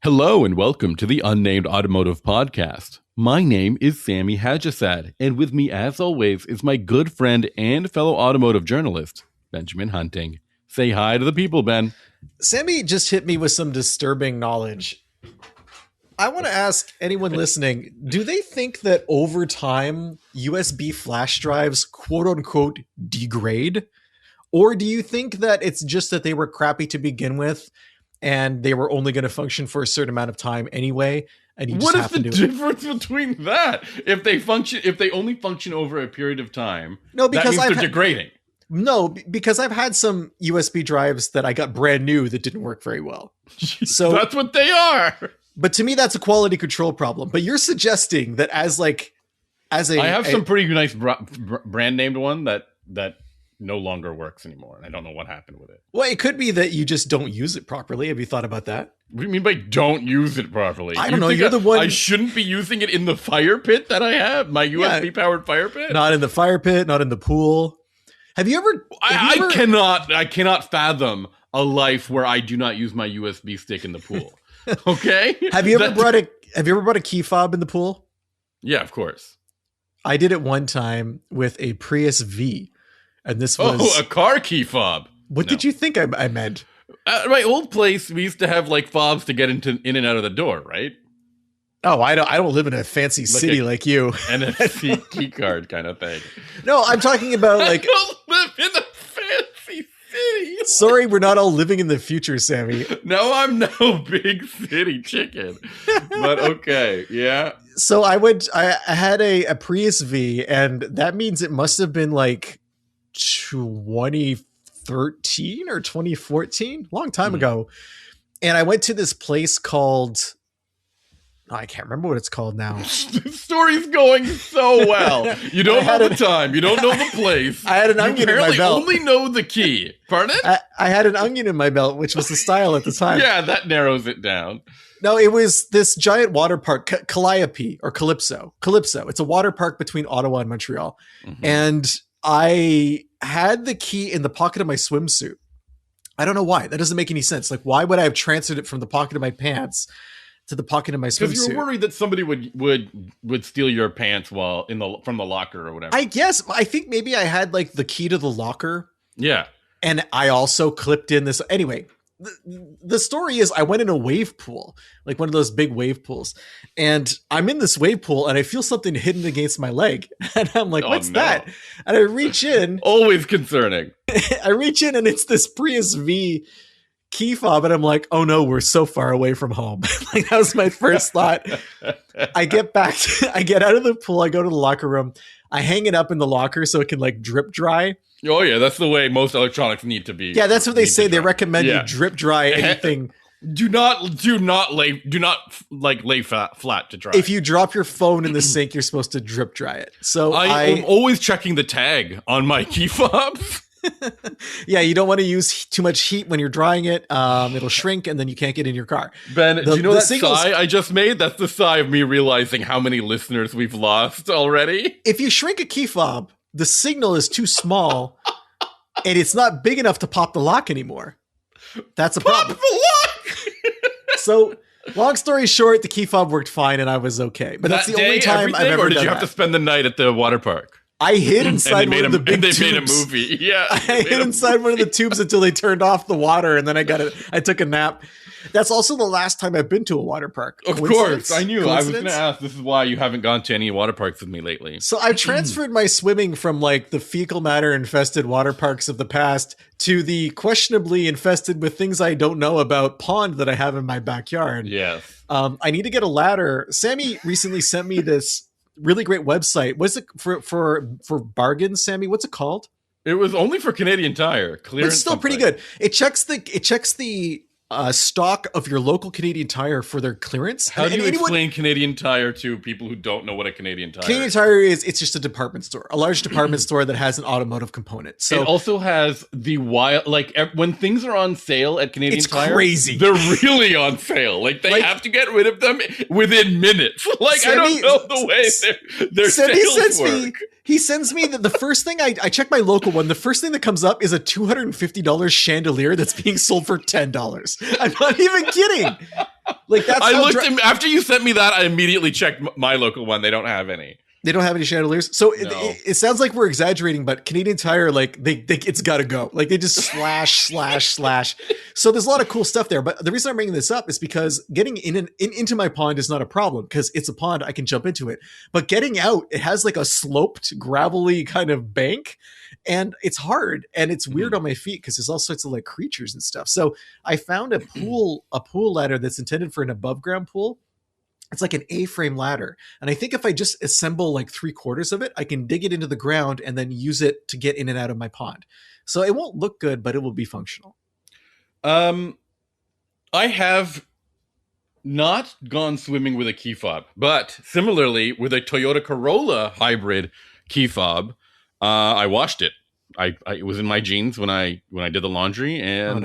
Hello and welcome to the Unnamed Automotive Podcast. My name is Sami Hajjasad, and with me as always is my good friend and fellow automotive journalist, Benjamin Hunting. Say hi to the people, Ben. Sami just hit me with some disturbing knowledge. I want to ask anyone listening, do they think that over time USB flash drives quote unquote degrade? Or do you think that it's just that they were crappy to begin with and they were only going to function for a certain amount of time anyway? And you just what is the difference between that? If they only function over a period of time, no, because that means they're degrading. No, because I've had some USB drives that I got brand new that didn't work very well. So that's what they are. But to me, that's a quality control problem. But you're suggesting that I have some pretty nice brand named one that no longer works anymore, and I don't know what happened with it. Well, it could be that you just don't use it properly. Have you thought about that? What do you mean by don't use it properly? I don't know. You're the one. I shouldn't be using it in the fire pit that I have, my USB powered fire pit. Not in the fire pit, not in the pool. Have you ever? I cannot fathom a life where I do not use my USB stick in the pool. Okay. Have you ever brought a key fob in the pool? Yeah, of course. I did it one time with a Prius V. And this was a car key fob. What did you think I meant? At my old place, we used to have like fobs to get in and out of the door, right? Oh, I don't live in a fancy city like you. NFC key card kind of thing. No, I'm talking about like. I don't live in a fancy city. Sorry, we're not all living in the future, Sami. No, I'm no big city chicken. But okay, yeah. So I had a Prius V, and that means it must have been like 2013 or 2014, long time ago. And I went to this place called, I can't remember what it's called now. The story's going so well. You don't know the time. You don't know the place. I had an onion in my belt. Only know the key. Pardon? I had an onion in my belt, which was the style at the time. Yeah, that narrows it down. No, it was this giant water park, Calliope or Calypso. Calypso. It's a water park between Ottawa and Montreal. Mm-hmm. And I had the key in the pocket of my swimsuit. I don't know why. That doesn't make any sense. Like, why would I have transferred it from the pocket of my pants to the pocket of my swimsuit? Because you were worried that somebody would steal your pants from the locker or whatever. I guess. I think maybe I had like the key to the locker. Yeah. And I also clipped in this. Anyway, the story is I went in a wave pool, like one of those big wave pools, and I'm in this wave pool and I feel something hidden against my leg. And I'm like, what's that? And I reach in. Always concerning. I reach in and it's this Prius V key fob. And I'm like, oh no, we're so far away from home. Like that was my first thought. I get out of the pool. I go to the locker room. I hang it up in the locker so it can like drip dry. Oh yeah, that's the way most electronics need to be. Yeah, that's what they say. They recommend you drip dry anything. Do not lay flat to dry. If you drop your phone in the sink, you're supposed to drip dry it. So I'm always checking the tag on my key fobs. Yeah, you don't want to use too much heat when you're drying it. It'll shrink and then you can't get in your car. Ben, do you know that sigh I just made? That's the sigh of me realizing how many listeners we've lost already. If you shrink a key fob, the signal is too small and it's not big enough to pop the lock anymore. That's a problem. Pop the lock! So, long story short, the key fob worked fine and I was okay. But that's the only time I've ever done that. Or did you have to spend the night at the water park? I hid inside one of the big tubes. They made a movie. Yeah. I hid inside one of the tubes until they turned off the water and then I took a nap. That's also the last time I've been to a water park. Of course. I knew. I was going to ask. This is why you haven't gone to any water parks with me lately. So I've transferred my swimming from like the fecal matter infested water parks of the past to the questionably infested with things I don't know about pond that I have in my backyard. Yes. I need to get a ladder. Sami recently sent me this really great website. What's it for bargains, Sami? What's it called? It was only for Canadian Tire. Clearance. It's still pretty good. It checks the stock of your local Canadian Tire for their clearance. How do you explain Canadian Tire to people who don't know what a Canadian Tire is? Canadian Tire it's just a department store, a large department store that has an automotive component. So it also has the wild, like when things are on sale at Canadian Tire, it's crazy. They're really on sale. Like they have to get rid of them within minutes. Like Sami, I don't know the way their sales work. He sends me the first thing I check my local one. The first thing that comes up is a $250 chandelier that's being sold for $10. I'm not even kidding. Like that's I looked after you sent me that. I immediately checked my local one. They don't have any. They don't have any chandeliers. So No. it sounds like we're exaggerating, but Canadian Tire, like they it's got to go. Like they just slash. So there's a lot of cool stuff there. But the reason I'm bringing this up is because getting into my pond is not a problem because it's a pond. I can jump into it. But getting out, it has like a sloped, gravelly kind of bank. And it's hard and it's weird on my feet because there's all sorts of like creatures and stuff. So I found a pool ladder that's intended for an above ground pool. It's like an A-frame ladder. And I think if I just assemble like 3/4 of it, I can dig it into the ground and then use it to get in and out of my pond. So it won't look good, but it will be functional. I have not gone swimming with a key fob, but similarly with a Toyota Corolla hybrid key fob, I washed it. It was in my jeans when I did the laundry, and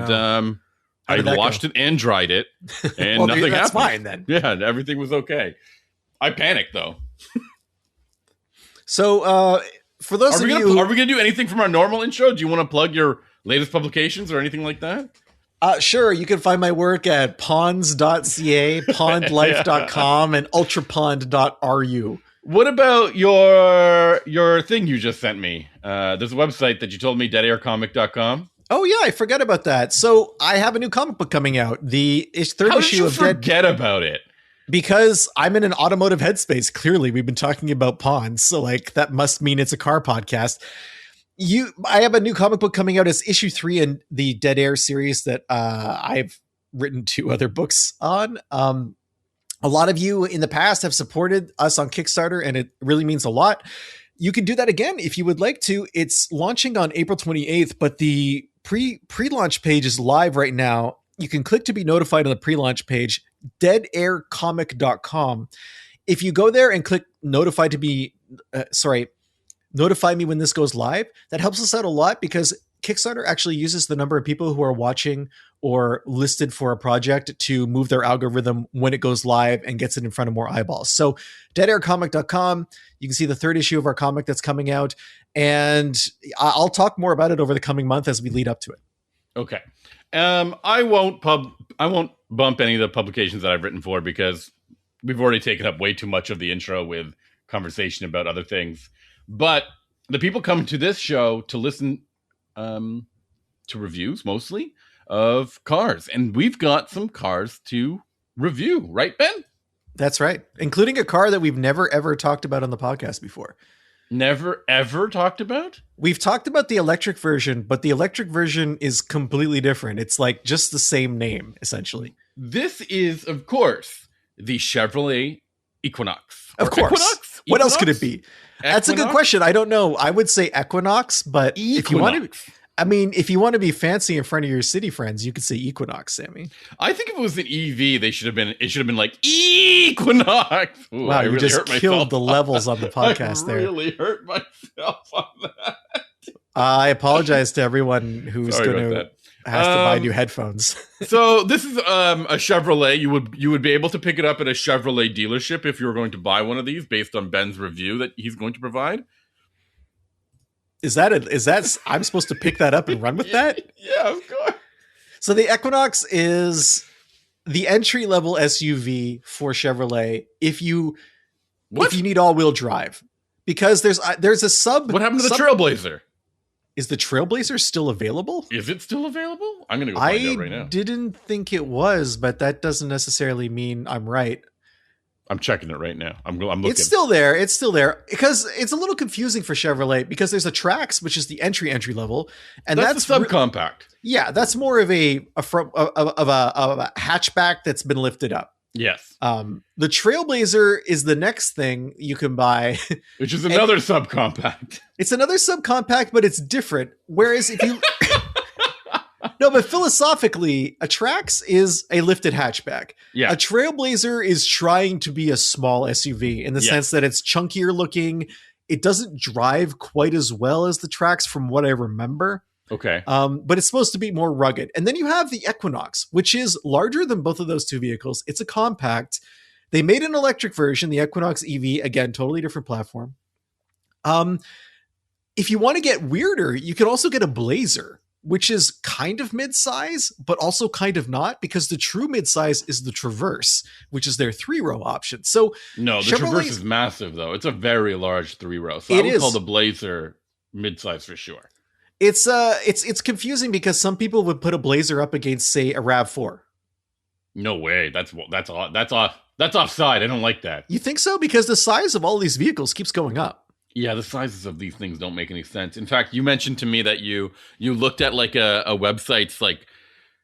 I washed it and dried it, and well, nothing happened. That's fine then. Yeah, everything was okay. I panicked though. So for those of you, are we going to do anything from our normal intro? Do you want to plug your latest publications or anything like that? Sure. You can find my work at ponds.ca, pondlife.com, and ultrapond.ru. What about your thing you just sent me? There's a website that you told me, deadaircomic.com. Oh yeah, I forgot about that. So I have a new comic book coming out. The third How issue did you of forget about it? Because I'm in an automotive headspace. Clearly, we've been talking about ponds, so like that must mean it's a car podcast. I have a new comic book coming out as issue 3 in the Dead Air series that I've written 2 other books on. A lot of you in the past have supported us on Kickstarter, and it really means a lot. You can do that again if you would like to. It's launching on April 28th, but the pre-launch page is live right now. You can click to be notified on the pre-launch page, deadaircomic.com. If you go there and click notify me when this goes live, that helps us out a lot because Kickstarter actually uses the number of people who are watching or listed for a project to move their algorithm when it goes live and gets it in front of more eyeballs. So deadaircomic.com, you can see the 3rd issue of our comic that's coming out. And I'll talk more about it over the coming month as we lead up to it. Okay. I won't bump any of the publications that I've written for because we've already taken up way too much of the intro with conversation about other things. But the people come to this show to listen to reviews mostly of cars, and we've got some cars to review, right, Ben? That's right, including a car that we've never ever talked about on the podcast before. Never ever talked about? We've talked about the electric version, but the electric version is completely different. It's like just the same name, essentially. This is, of course, the Chevrolet Equinox. Of course. Equinox? What else could it be? That's a good question. I don't know. I would say Equinox, but if you want to be fancy in front of your city friends, you could say Equinox, Sammy. I think if it was an EV, it should have been like Equinox. Ooh, wow, you really just killed the levels on the podcast there. I really hurt myself on that. I apologize to everyone who's going to has to buy new headphones. So this is a Chevrolet. You would be able to pick it up at a Chevrolet dealership if you were going to buy one of these based on Ben's review that he's going to provide. Is that I'm supposed to pick that up and run with that? Yeah, of course. So the Equinox is the entry-level SUV for Chevrolet if you need all-wheel drive. Because there's a sub. What happened to the Trailblazer? Is the Trailblazer still available? Is it still available? I'm going to go find out right now. I didn't think it was, but that doesn't necessarily mean I'm right. I'm checking it right now. I'm looking. It's still there. It's still there because it's a little confusing for Chevrolet because there's a Trax, which is the entry level, and that's the subcompact. Yeah, that's more of a hatchback that's been lifted up. Yes. The Trailblazer is the next thing you can buy, which is another subcompact. It's another subcompact, but it's different. Whereas if you no, but philosophically, a Trax is a lifted hatchback. Yeah. A Trailblazer is trying to be a small SUV in the sense that it's chunkier looking. It doesn't drive quite as well as the Trax from what I remember. Okay. But it's supposed to be more rugged. And then you have the Equinox, which is larger than both of those two vehicles. It's a compact. They made an electric version, the Equinox EV, again, totally different platform. If you want to get weirder, you can also get a Blazer, which is kind of mid-size, but also kind of not, because the true mid-size is the Traverse, which is their 3-row option. So no, the Traverse is massive, though. It's a very large 3-row. So I would call the Blazer mid-size for sure. It's confusing because some people would put a Blazer up against, say, a RAV4. No way. That's offside. I don't like that. You think so? Because the size of all these vehicles keeps going up. Yeah, the sizes of these things don't make any sense. In fact, you mentioned to me that you looked at like a website's like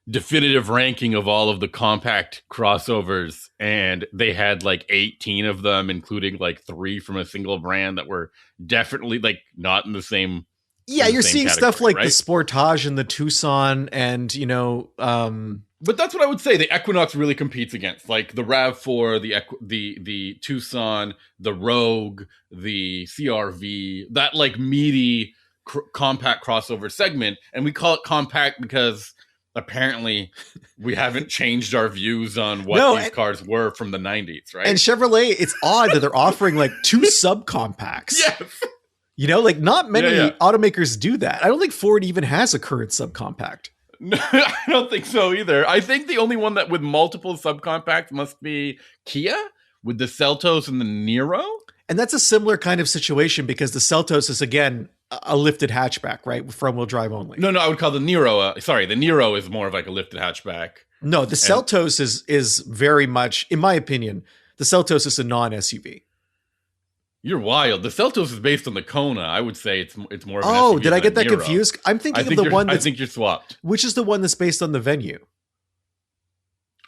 definitive ranking of all of the compact crossovers, and they had like 18 of them, including like 3 from a single brand that were definitely like not in the same. Yeah, you're seeing stuff like right? the Sportage and the Tucson, and But that's what I would say. The Equinox really competes against like the RAV4, the Tucson, the Rogue, the CRV, that like meaty compact crossover segment. And we call it compact because apparently we haven't changed our views on what these cars were from the 90s, right? And Chevrolet, it's odd that they're offering like 2 subcompacts. Yes. Like not many automakers do that. I don't think Ford even has a current subcompact. No, I don't think so either. I think the only one that with multiple subcompacts must be Kia with the Seltos and the Niro. And that's a similar kind of situation because the Seltos is, again, a lifted hatchback, right? Front-wheel drive only. No, I would call the Niro, the Niro is more of like a lifted hatchback. No, the Seltos is very much, in my opinion, the Seltos is a non-SUV. You're wild. The Seltos is based on the Kona. I would say it's more of an Oh, SUV did I get that Niro. confused? I'm thinking of the one that's... I think you're swapped. Which is the one that's based on the Venue?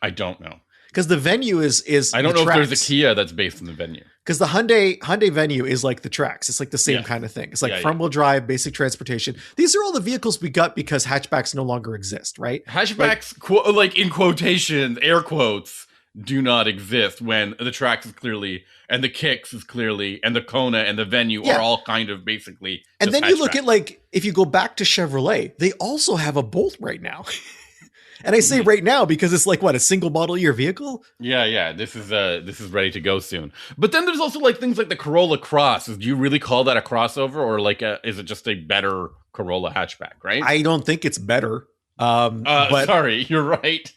I don't know. Because the Venue is I don't know Trax. if there's a Kia that's based on the Venue. Because the Hyundai Venue is like the Trax. It's like the same kind of thing. It's like front-wheel drive, basic transportation. These are all the vehicles we got because hatchbacks no longer exist, right? Hatchbacks, like in quotations, air quotes, do not exist when the Trax is clearly, and the Kicks is clearly, and the Kona and the Venue are all kind of basically. And then you look at like, if you go back to Chevrolet, they also have a Bolt right now. And I say right now because it's like what, a single model year vehicle? Yeah. This is ready to go soon. But then there's also like things like the Corolla Cross. Do you really call that a crossover, or like is it just a better Corolla hatchback? Right? I don't think it's better. But sorry, you're right.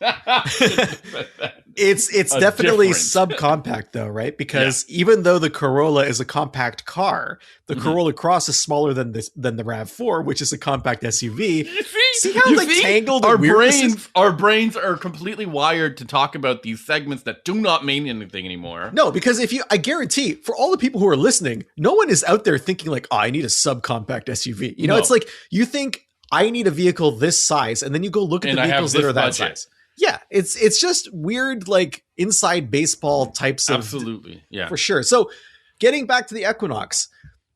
It's definitely subcompact though, right? Because even though the Corolla is a compact car, the Corolla Cross is smaller than the RAV4, which is a compact SUV. See how tangled our brains are completely wired to talk about these segments that do not mean anything anymore. No, because I guarantee for all the people who are listening, no one is out there thinking like, I need a subcompact SUV. It's like you think I need a vehicle this size, and then you go look at the vehicles that are that size. Yeah, it's just weird, like inside baseball types of. Absolutely, yeah, for sure. So, getting back to the Equinox,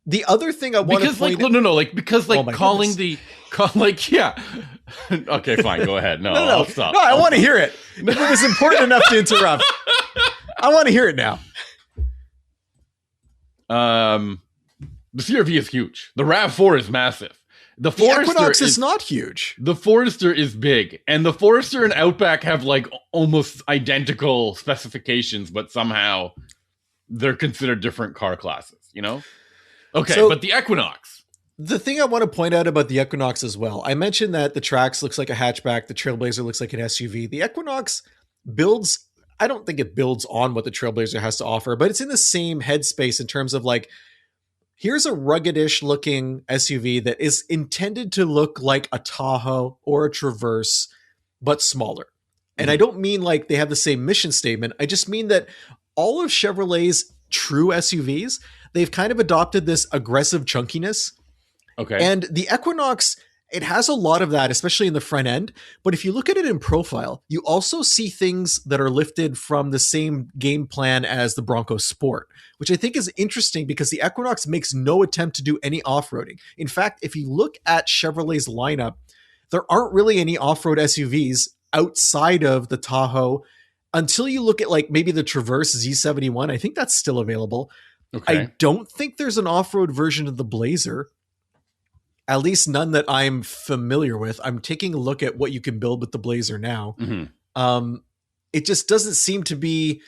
the other thing I want to point calling the Okay, fine, go ahead. No, I'll stop. No, I want to hear it. If it was important enough to interrupt, I want to hear it now. The CRV is huge. The RAV4 is massive. The Equinox is not huge. The Forester is big, and the Forester and Outback have like almost identical specifications, but somehow they're considered different car classes, Okay, so, but the Equinox. The thing I want to point out about the Equinox as well, I mentioned that the Trax looks like a hatchback, the Trailblazer looks like an SUV. The Equinox builds, I don't think it builds on what the Trailblazer has to offer, but it's in the same headspace in terms of like, here's a ruggedish looking SUV that is intended to look like a Tahoe or a Traverse, but smaller. And I don't mean like they have the same mission statement. I just mean that all of Chevrolet's true SUVs, they've kind of adopted this aggressive chunkiness. Okay. And the Equinox, it has a lot of that, especially in the front end. But if you look at it in profile, you also see things that are lifted from the same game plan as the Bronco Sport, which I think is interesting because the Equinox makes no attempt to do any off-roading. In fact, if you look at Chevrolet's lineup, there aren't really any off-road SUVs outside of the Tahoe until you look at like maybe the Traverse Z71. I think that's still available. Okay. I don't think there's an off-road version of the Blazer. At least none that I'm familiar with. I'm taking a look at what you can build with the Blazer now. it just doesn't seem to be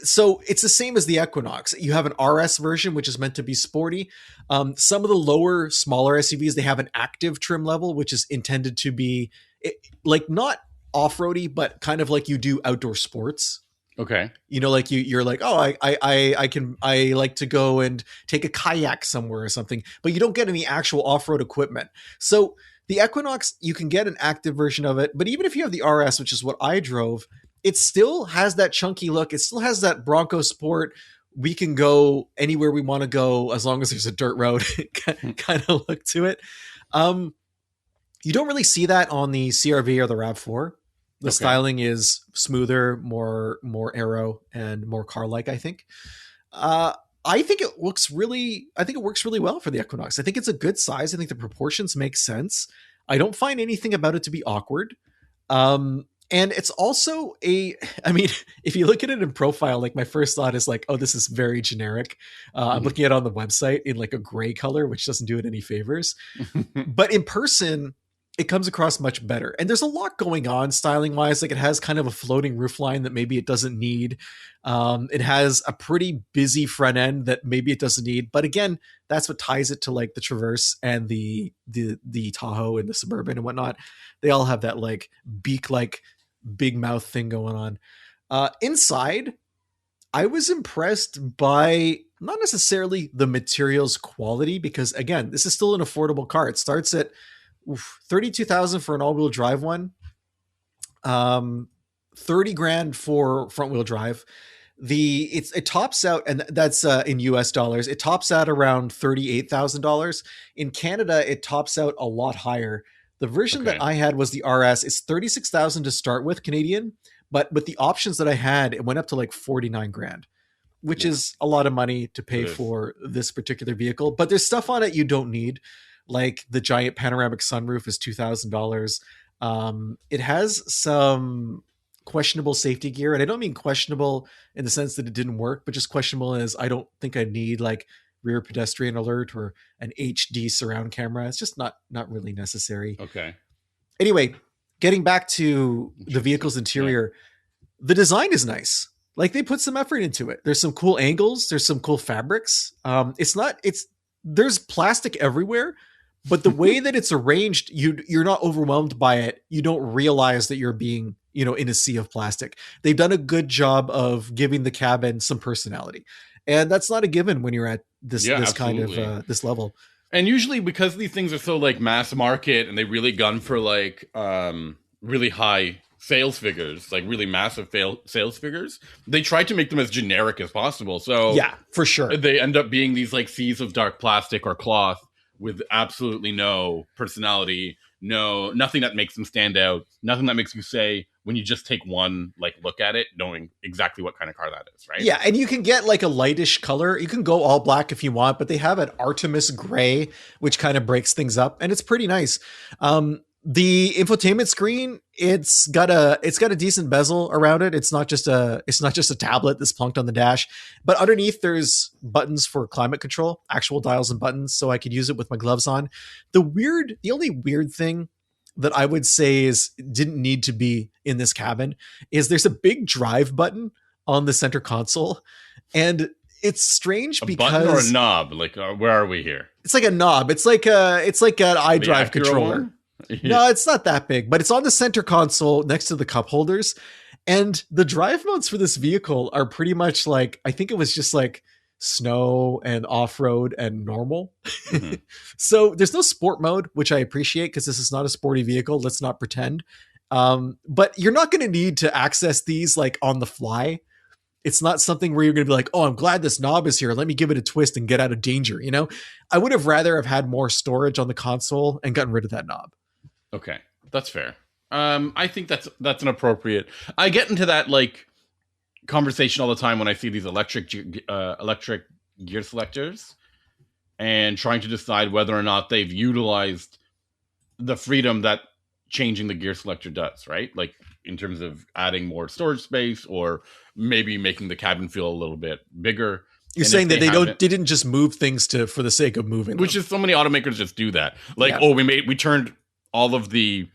so it's the same as the Equinox. You have an RS version, which is meant to be sporty. Some of the lower, smaller SUVs, they have an active trim level, which is intended to be like not off-roady, but kind of like you do outdoor sports. Okay. Like you're like, oh, I like to go and take a kayak somewhere or something, but you don't get any actual off-road equipment. So the Equinox, you can get an active version of it, but even if you have the RS, which is what I drove, it still has that chunky look. It still has that Bronco Sport. We can go anywhere we want to go as long as there's a dirt road kind of look to it. You don't really see that on the CRV or the RAV4. The styling is smoother, more aero, and more car-like, I think. I think it works really well for the Equinox. I think it's a good size. I think the proportions make sense. I don't find anything about it to be awkward. And it's also if you look at it in profile, like my first thought is like, oh, this is very generic. I'm looking at it on the website in like a gray color, which doesn't do it any favors. But in person, it comes across much better. And there's a lot going on styling wise. Like it has kind of a floating roofline that maybe it doesn't need. It has a pretty busy front end that maybe it doesn't need. But again, that's what ties it to like the Traverse and the Tahoe and the Suburban and whatnot. They all have that like beak-like big mouth thing going on. Inside, I was impressed by not necessarily the materials quality, because again, this is still an affordable car. It starts at $32,000 for an all-wheel drive one, $30,000 for front-wheel drive. It tops out, and that's in US dollars. It tops out around $38,000. In Canada, it tops out a lot higher. The version that I had was the RS. It's $36,000 to start with Canadian, but with the options that I had, it went up to like $49,000, which is a lot of money to pay for this particular vehicle. But there's stuff on it you don't need. Like the giant panoramic sunroof is $2,000. It has some questionable safety gear, and I don't mean questionable in the sense that it didn't work, but just questionable as I don't think I need like rear pedestrian alert or an HD surround camera. It's just not really necessary. Okay. Anyway, getting back to the vehicle's interior, the design is nice. Like they put some effort into it. There's some cool angles. There's some cool fabrics. There's plastic everywhere, but the way that it's arranged, you're not overwhelmed by it. You don't realize that you're being, in a sea of plastic. They've done a good job of giving the cabin some personality. And that's not a given when you're at this kind of this level. And usually because these things are so like mass market and they really gun for like really high sales figures, like really massive sales figures, they try to make them as generic as possible. So yeah, for sure. They end up being these like seas of dark plastic or cloth with absolutely no personality, nothing that makes them stand out, nothing that makes you say, when you just take one like look at it, knowing exactly what kind of car that is, right? Yeah, and you can get like a lightish color. You can go all black if you want, but they have an Artemis gray, which kind of breaks things up, and it's pretty nice. The infotainment screen, it's got a decent bezel around it. It's not just a tablet that's plunked on the dash, but underneath there's buttons for climate control, actual dials and buttons, so I could use it with my gloves on. The only weird thing that I would say didn't need to be in this cabin is there's a big drive button on the center console, and it's strange because button or a knob. Like where are we here? It's like a knob. It's like an iDrive controller. No, it's not that big, but it's on the center console next to the cup holders. And the drive modes for this vehicle are pretty much like, I think it was just like snow and off-road and normal. Mm-hmm. So there's no sport mode, which I appreciate because this is not a sporty vehicle. Let's not pretend. But you're not going to need to access these like on the fly. It's not something where you're going to be like, oh, I'm glad this knob is here. Let me give it a twist and get out of danger. I would have rather have had more storage on the console and gotten rid of that knob. Okay, that's fair. I think that's an appropriate. I get into that like conversation all the time when I see these electric gear selectors and trying to decide whether or not they've utilized the freedom that changing the gear selector does, right? Like in terms of adding more storage space or maybe making the cabin feel a little bit bigger. You're saying that they didn't just move things for the sake of moving them. Which is so many automakers just do that. Like, we turned all of the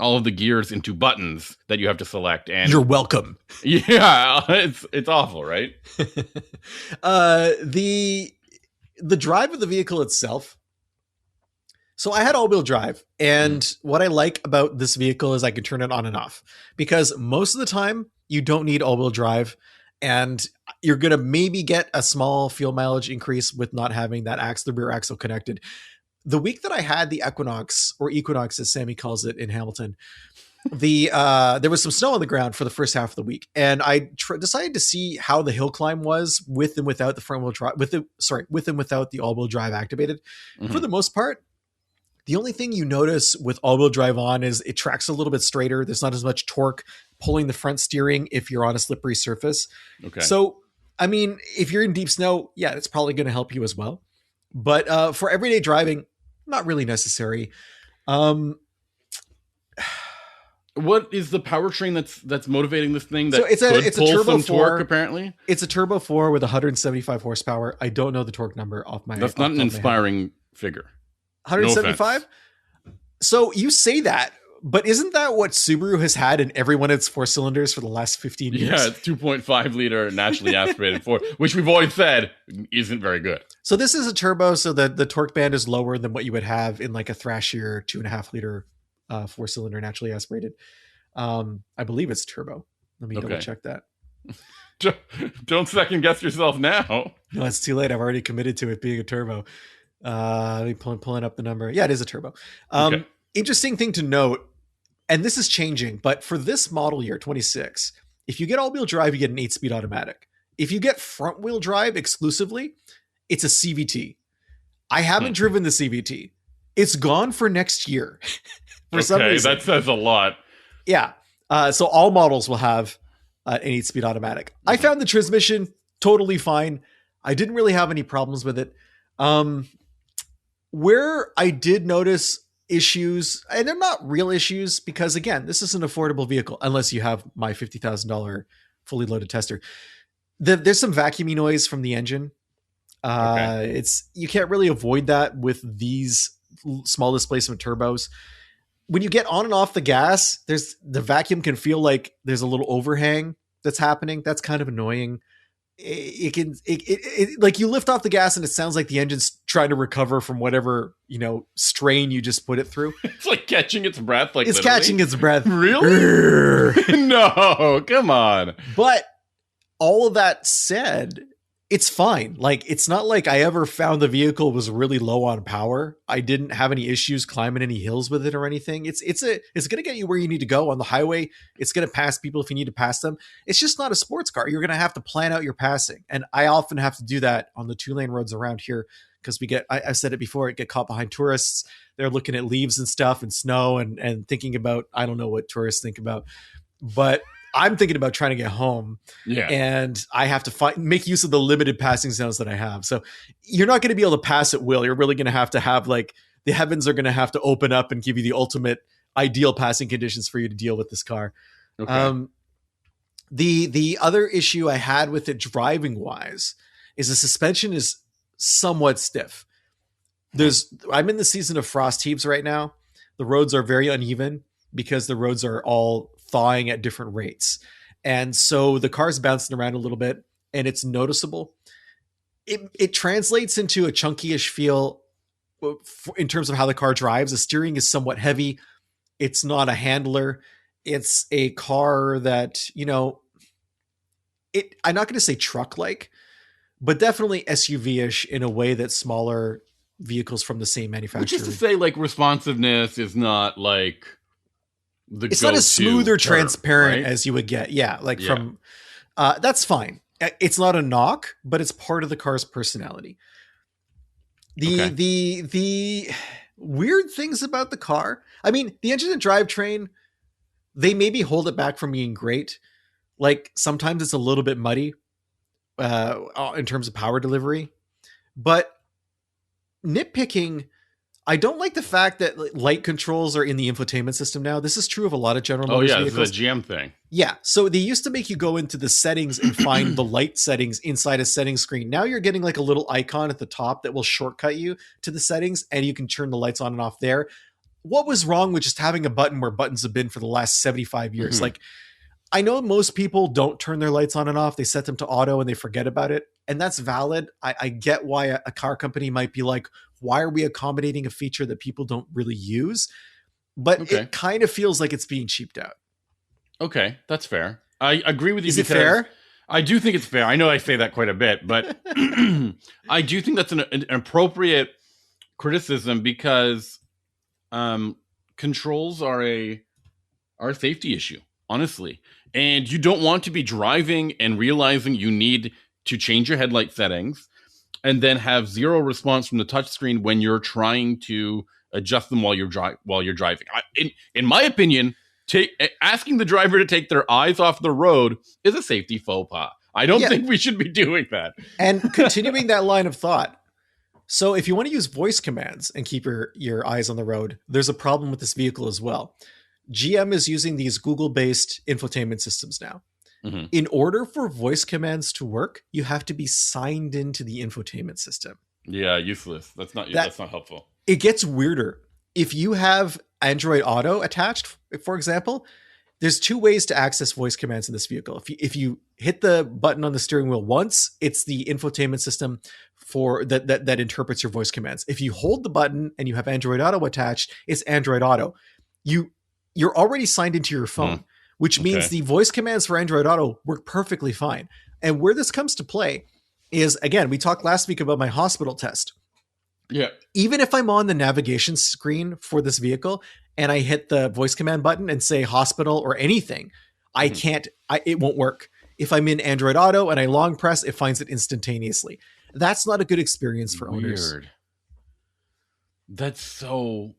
all of the gears into buttons that you have to select. And you're welcome. Yeah, it's awful, right? The drive of the vehicle itself. So I had all-wheel drive, and what I like about this vehicle is I can turn it on and off, because most of the time you don't need all-wheel drive, and you're going to maybe get a small fuel mileage increase with not having the rear axle connected. The week that I had the Equinox, or Equinox as Sami calls it in Hamilton, there was some snow on the ground for the first half of the week, and I decided to see how the hill climb was with and without the front wheel drive, with and without the all-wheel drive activated. For the most part, the only thing you notice with all-wheel drive on is it tracks a little bit straighter. There's not as much torque pulling the front steering if you're on a slippery surface. Okay. So, I mean, if you're in deep snow, yeah, it's probably going to help you as well. But for everyday driving, not really necessary. What is the powertrain that's motivating this thing? That so it's a turbo 4 torque, apparently. It's a turbo 4 with 175 horsepower. I don't know the torque number off my head. That's not an inspiring figure. 175. No, so you say that, but isn't that what Subaru has had in every one of its 4 cylinders for the last 15 years? Yeah, it's 2.5 liter naturally aspirated 4, which we've always said isn't very good. So this is a turbo, so the torque band is lower than what you would have in like a Thrasher 2.5 liter 4 cylinder naturally aspirated. I believe it's turbo. Let me double check that. Don't second guess yourself now. No, it's too late. I've already committed to it being a turbo. Let me pulling up the number. Yeah, it is a turbo. Okay. Interesting thing to note, and this is changing, but for this model year, 26, if you get all-wheel drive, you get an 8-speed automatic. If you get front-wheel drive exclusively, it's a CVT. I haven't driven the CVT. It's gone for next year. For some reason. That says a lot. Yeah. So all models will have an 8-speed automatic. I found the transmission totally fine. I didn't really have any problems with it. Where I did notice issues, and they're not real issues, because again, this is an affordable vehicle, unless you have my $50,000 fully loaded tester. There's some vacuuming noise from the engine. You can't really avoid that with these small displacement turbos. When you get on and off the gas, the vacuum can feel like there's a little overhang that's happening. That's kind of annoying. It like you lift off the gas and it sounds like the engine's trying to recover from whatever, strain you just put it through. It's like catching its breath. Like it's catching its breath. Really? No, come on. But all of that said, it's fine. Like, it's not like I ever found the vehicle was really low on power. I didn't have any issues climbing any hills with it or anything. It's going to get you where you need to go on the highway. It's going to pass people if you need to pass them. It's just not a sports car. You're going to have to plan out your passing. And I often have to do that on the 2-lane roads around here, because I said it before, get caught behind tourists. They're looking at leaves and stuff and snow and thinking about, I don't know what tourists think about, but I'm thinking about trying to get home, and I have to make use of the limited passing zones that I have. So you're not going to be able to pass at will. You're really going to have like the heavens are going to have to open up and give you the ultimate ideal passing conditions for you to deal with this car. Okay. The other issue I had with it driving wise is the suspension is somewhat stiff. I'm in the season of frost heaves right now. The roads are very uneven because the roads are all thawing at different rates. And so the car's bouncing around a little bit, and it's noticeable. It translates into a chunky-ish feel in terms of how the car drives. The steering is somewhat heavy. It's not a handler. It's a car that, I'm not going to say truck-like, but definitely SUV-ish in a way that smaller vehicles from the same manufacturer. Which is to say, like, responsiveness is not like it's not as smooth or transparent as you would get. Yeah. From, that's fine. It's not a knock, but it's part of the car's personality. The weird things about the car. I mean, the engine and drivetrain, they maybe hold it back from being great. Like sometimes it's a little bit muddy in terms of power delivery, but nitpicking, I don't like the fact that light controls are in the infotainment system now. This is true of a lot of General Motors vehicles. This is a GM thing. Yeah. So they used to make you go into the settings and find the light settings inside a settings screen. Now you're getting like a little icon at the top that will shortcut you to the settings, and you can turn the lights on and off there. what was wrong with just having a button where buttons have been for the last 75 years? Mhm. Like, I know most people don't turn their lights on and off. They set them to auto and they forget about it. And that's valid. I get why a car company might be like, why are we accommodating a feature that people don't really use? But Okay. it kind of feels like it's being cheaped out. Okay, that's fair. I agree with you. Is it fair? I do think it's fair. I know I say that quite a bit, but I do think that's an appropriate criticism because controls are a safety issue, honestly. And you don't want to be driving and realizing you need to change your headlight settings and then have zero response from the touchscreen when you're trying to adjust them while you're driving. In my opinion, asking the driver to take their eyes off the road is a safety faux pas. I don't think we should be doing that. And continuing that line of thought. So if you want to use voice commands and keep your eyes on the road, there's a problem with this vehicle as well. GM is using these Google-based infotainment systems now. Mm-hmm. In order for voice commands to work, you have to be signed into the infotainment system. Yeah, useless. That's not helpful. It gets weirder. If you have Android Auto attached, for example, there's two ways to access voice commands in this vehicle. If you hit the button on the steering wheel once, it's the infotainment system for that interprets your voice commands. If you hold the button and you have Android Auto attached, it's Android Auto. You're already signed into your phone, which means the voice commands for Android Auto work perfectly fine. And where this comes to play is, again, we talked last week about my hospital test. Yeah. Even if I'm on the navigation screen for this vehicle and I hit the voice command button and say hospital or anything, it won't work. If I'm in Android Auto and I long press, it finds it instantaneously. That's not a good experience for owners. That's so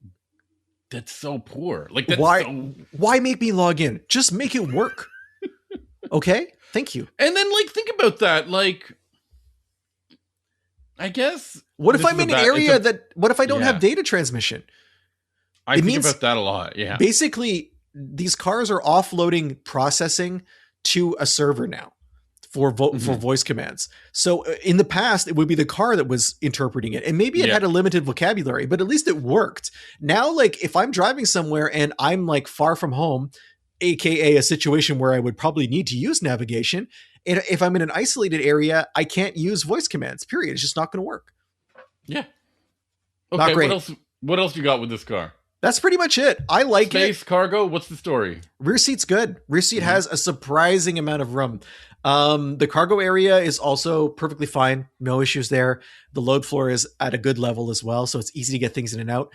poor. Like, why make me log in? Just make it work. Okay? Thank you. And then, like, think about that. Like, I guess. What if I'm in an area what if I don't have data transmission? I think about that a lot. Yeah. Basically, these cars are offloading processing to a server now for voice commands. So in the past, it would be the car that was interpreting it. And maybe it had a limited vocabulary, but at least it worked. Now, like, if I'm driving somewhere and I'm like far from home, AKA a situation where I would probably need to use navigation, and if I'm in an isolated area, I can't use voice commands, period. It's just not going to work. Yeah. Okay, not great. What else you got with this car? That's pretty much it. I like Space, cargo, what's the story? Rear seat's good. Rear seat has a surprising amount of room. The cargo area is also perfectly fine. No issues there. The load floor is at a good level as well, so it's easy to get things in and out.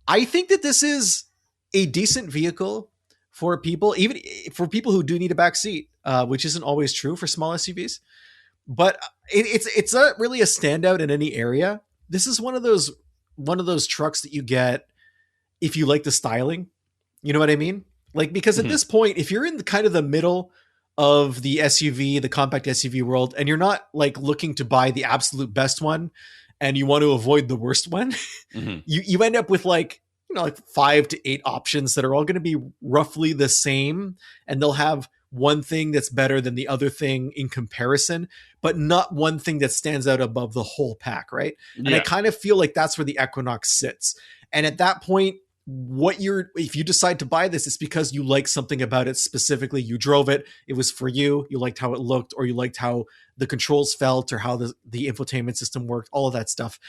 I think that this is a decent vehicle for people, even for people who do need a back seat, which isn't always true for small SUVs. But it's not really a standout in any area. This is one of those trucks that you get if you like the styling. You know what I mean? Like, because at this point, if you're in kind of the middle of the compact SUV world, and you're not like looking to buy the absolute best one and you want to avoid the worst one, you end up with like 5 to 8 options that are all going to be roughly the same. And they'll have one thing that's better than the other thing in comparison, but not one thing that stands out above the whole pack. Right. And I kind of feel like that's where the Equinox sits. And at that point, if you decide to buy this, it's because you like something about it specifically. You drove it. It was for you. You liked how it looked, or you liked how the controls felt, or how the infotainment system worked, all of that stuff.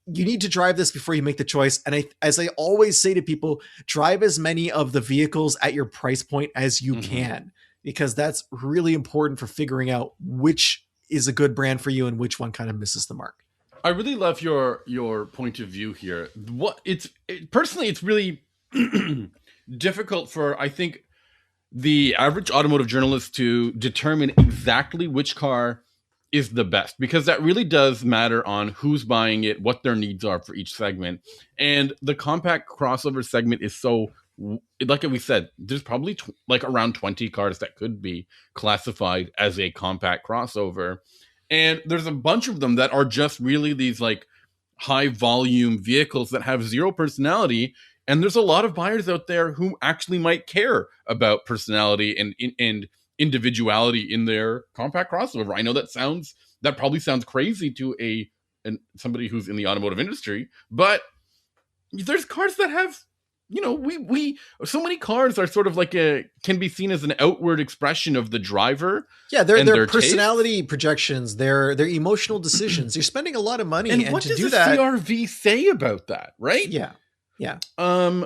You need to drive this before you make the choice. And as I always say to people, drive as many of the vehicles at your price point as you can, because that's really important for figuring out which is a good brand for you and which one kind of misses the mark. I really love your point of view here. Personally, it's really difficult for, I think, the average automotive journalist to determine exactly which car is the best, because that really does matter on who's buying it, what their needs are for each segment. And the compact crossover segment is so, like we said, there's probably like around 20 cars that could be classified as a compact crossover. And there's a bunch of them that are just really these like high volume vehicles that have zero personality. And there's a lot of buyers out there who actually might care about personality and individuality in their compact crossover. I know that probably sounds crazy to somebody who's in the automotive industry, but there's cars that have, we so many cars are sort of like can be seen as an outward expression of the driver. Yeah, their personality projections, their emotional decisions. You're spending a lot of money, and what does the CRV say about that, right? Yeah. Yeah.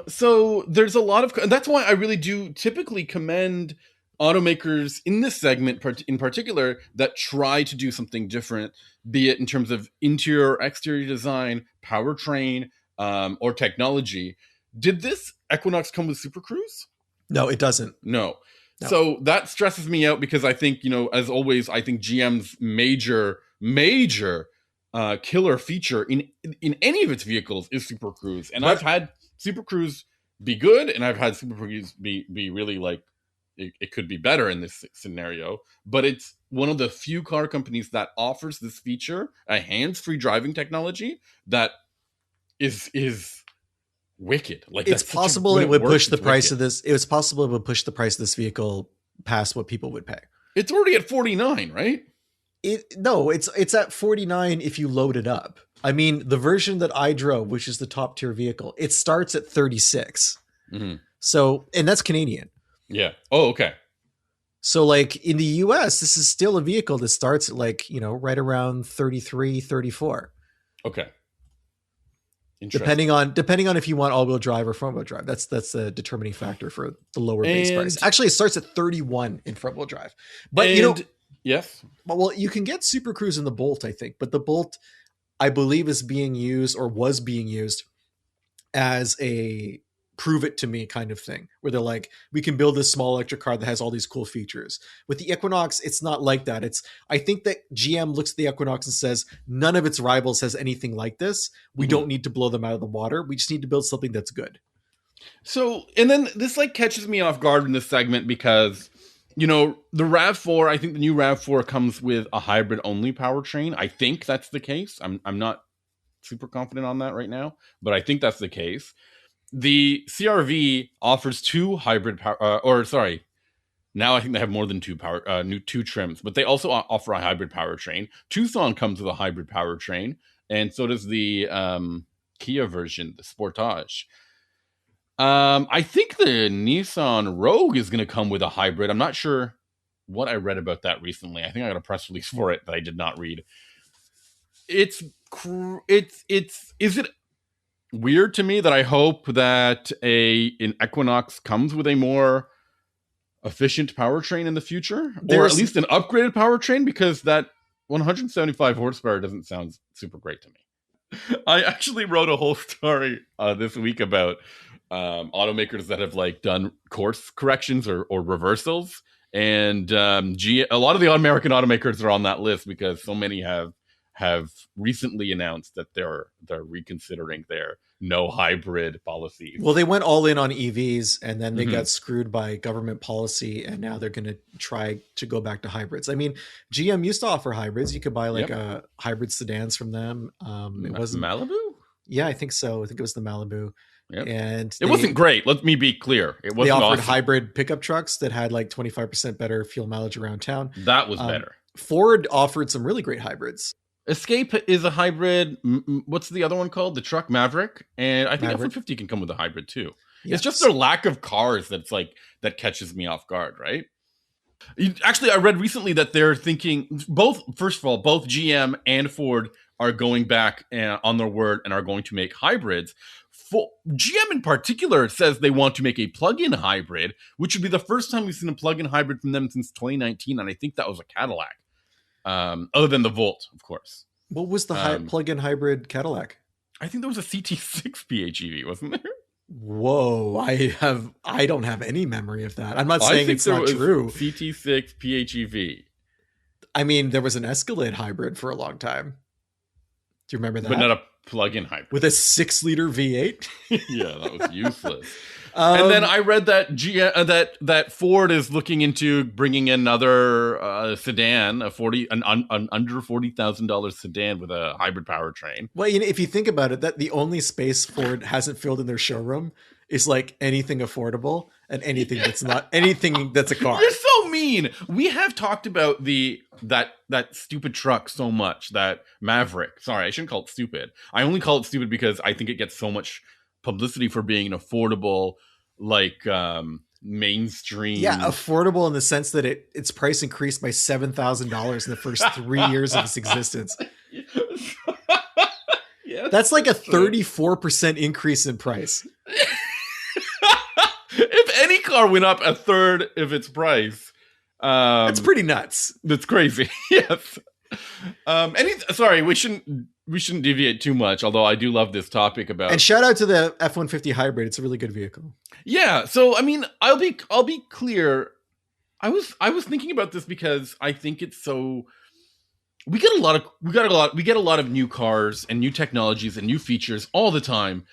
So there's a lot of, that's why I really do typically commend automakers in this segment in particular that try to do something different, be it in terms of interior or exterior design, powertrain, or technology. Did this Equinox come with Super Cruise? No, it doesn't. No. So that stresses me out because I think, as always, I think GM's major killer feature in any of its vehicles is Super Cruise. And I've had Super Cruise be good, and I've had Super Cruise be really like, it could be better in this scenario. But it's one of the few car companies that offers this feature, a hands-free driving technology that is wicked. Like, it's possible it would push the price of this. It was possible it would push the price of this vehicle past what people would pay. It's already at 49, right? It's at 49 if you load it up. I mean, the version that I drove, which is the top tier vehicle, it starts at 36. Mm-hmm. So, and that's Canadian. Yeah. Oh, okay. So like in the US, this is still a vehicle that starts at like, right around 33, 34. Okay. Depending on if you want all-wheel drive or front-wheel drive. That's the determining factor for the lower base price. Actually, it starts at 31 in front-wheel drive. But yes. Well, you can get Super Cruise in the Bolt, I think. But the Bolt, I believe, was being used as a prove it to me kind of thing, where they're like, we can build this small electric car that has all these cool features. With the Equinox, it's not like that. I think that GM looks at the Equinox and says, none of its rivals has anything like this. We don't need to blow them out of the water. We just need to build something that's good. So, and then this like catches me off guard in this segment because, the RAV4, I think the new RAV4 comes with a hybrid only powertrain. I think that's the case. I'm not super confident on that right now, but I think that's the case. The CRV offers two hybrid now I think they have more than two trims, but they also offer a hybrid powertrain. Tucson comes with a hybrid powertrain, and so does the Kia version, the Sportage. I think the Nissan Rogue is going to come with a hybrid. I'm not sure what I read about that recently. I think I got a press release for it that I did not read. Is it weird to me that I hope that an Equinox comes with a more efficient powertrain in the future, or at least an upgraded powertrain, because that 175 horsepower doesn't sound super great to me. I actually wrote a whole story this week about automakers that have like done course corrections or reversals, and a lot of the American automakers are on that list because so many have recently announced that they're reconsidering their no hybrid policies. Well, they went all in on EVs, and then they got screwed by government policy, and now they're going to try to go back to hybrids. I mean, GM used to offer hybrids. You could buy like a hybrid sedans from them. It wasn't Malibu. Yeah, I think so. I think it was the Malibu. Yep. And it wasn't great. Let me be clear. It wasn't. They offered hybrid pickup trucks that had like 25% better fuel mileage around town. That was better. Ford offered some really great hybrids. Escape is a hybrid. What's the other one called? The truck Maverick. And I think F-150 can come with a hybrid too. Yes. It's just their lack of cars that catches me off guard, right? Actually, I read recently that they're thinking first of all, both GM and Ford are going back on their word and are going to make hybrids. GM in particular says they want to make a plug-in hybrid, which would be the first time we've seen a plug-in hybrid from them since 2019. And I think that was a Cadillac. Other than the Volt, of course. What was the plug-in hybrid Cadillac? I think there was a CT6 PHEV, wasn't there? Whoa, I don't have any memory of that. I'm not saying it's not true. CT6 PHEV. I mean, there was an Escalade hybrid for a long time. Do you remember that? But not a plug-in hybrid. With a 6-liter V8? Yeah, that was useless. And then I read that that Ford is looking into bringing in another sedan, an under $40,000 sedan with a hybrid powertrain. Well, if you think about it, that the only space Ford hasn't filled in their showroom is like anything affordable and anything that's not anything that's a car. You're so mean. We have talked about that stupid truck so much, that Maverick. Sorry, I shouldn't call it stupid. I only call it stupid because I think it gets so much publicity for being an affordable, like mainstream. Yeah, affordable in the sense that its price increased by $7,000 in the first 3 years of its existence. Yes, that's like a 34% increase in price. If any car went up a third of its price, that's pretty nuts. That's crazy. Yes. Sorry, we shouldn't deviate too much. Although I do love this topic about. And shout out to the F-150 Hybrid. It's a really good vehicle. Yeah. So I mean, I'll be clear. I was thinking about this because I think it's so. We get a lot of new cars and new technologies and new features all the time.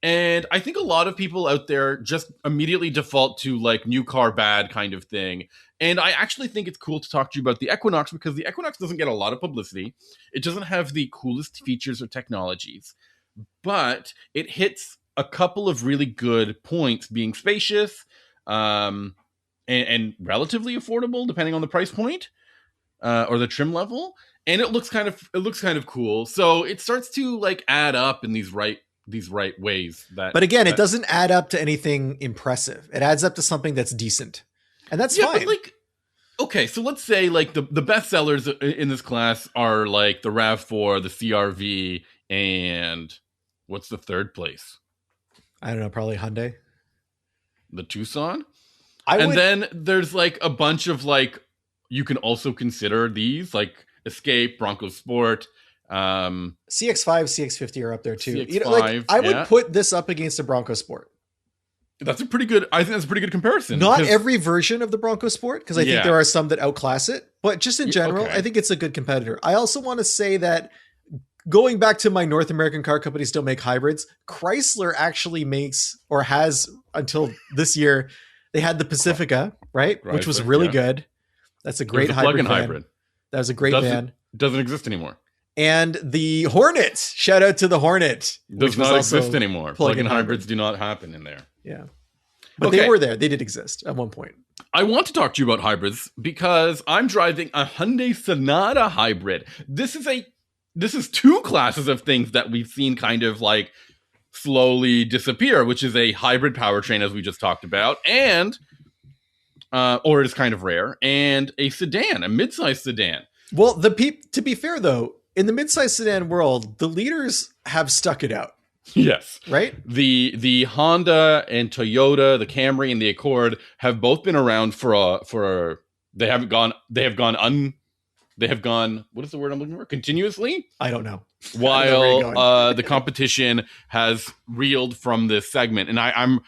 And I think a lot of people out there just immediately default to like new car bad kind of thing. And I actually think it's cool to talk to you about the Equinox because the Equinox doesn't get a lot of publicity. It doesn't have the coolest features or technologies, but it hits a couple of really good points, being spacious and relatively affordable, depending on the price point or the trim level. And it looks kind of cool. So it starts to like add up in these right ways. But again, it doesn't add up to anything impressive. It adds up to something that's decent. And that's fine. But like, okay, so let's say like the best sellers in this class are like the RAV4, the CRV, and what's the third place? I don't know, probably Hyundai. The Tucson? Then there's like a bunch of like, you can also consider these like Escape, Bronco Sport, CX5, CX50 are up there too. CX5, I would put this up against the Bronco Sport. I think that's a pretty good comparison. Not every version of the Bronco Sport, because I think there are some that outclass it, but just in general, I think it's a good competitor. I also want to say that going back to my North American car companies don't make hybrids, Chrysler actually makes, or has until this year, they had the Pacifica, right? Which was really good. That's a great plug-in hybrid. That was a great van. Doesn't exist anymore. And the Hornet, shout out to the Hornet. Does not exist anymore. Plug-in hybrids do not happen in there. Yeah. But they were there. They did exist at one point. I want to talk to you about hybrids because I'm driving a Hyundai Sonata Hybrid. This is two classes of things that we've seen kind of like slowly disappear, which is a hybrid powertrain, as we just talked about, and or it is kind of rare, and a sedan, a mid-sized sedan. Well, to be fair though, in the mid-sized sedan world, the leaders have stuck it out. Yes. Right? The Honda and Toyota, the Camry and the Accord have both been around they have gone what is the word I'm looking for? Continuously? I don't know. While the competition has reeled from this segment. And I'm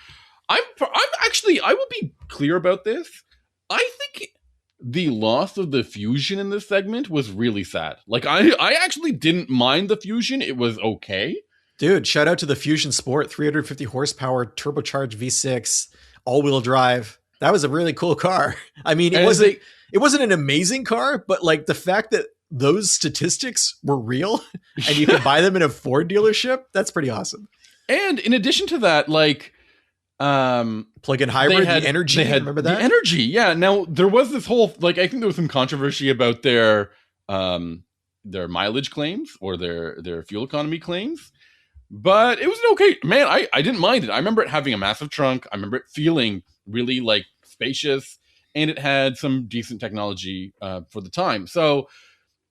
actually, I will be clear about this. I think the loss of the Fusion in this segment was really sad. Like I actually didn't mind the Fusion. It was okay. Dude, shout out to the Fusion Sport, 350 horsepower, turbocharged V6, all-wheel drive. That was a really cool car. I mean, it wasn't an amazing car, but like the fact that those statistics were real and you could buy them in a Ford dealership, that's pretty awesome. And in addition to that, like plug-in hybrid, the Energy, remember that? The Energy, yeah. Now there was this whole like I think there was some controversy about their mileage claims or their fuel economy claims. But it was okay. Man, I didn't mind it. I remember it having a massive trunk. I remember it feeling really like spacious, and it had some decent technology for the time. So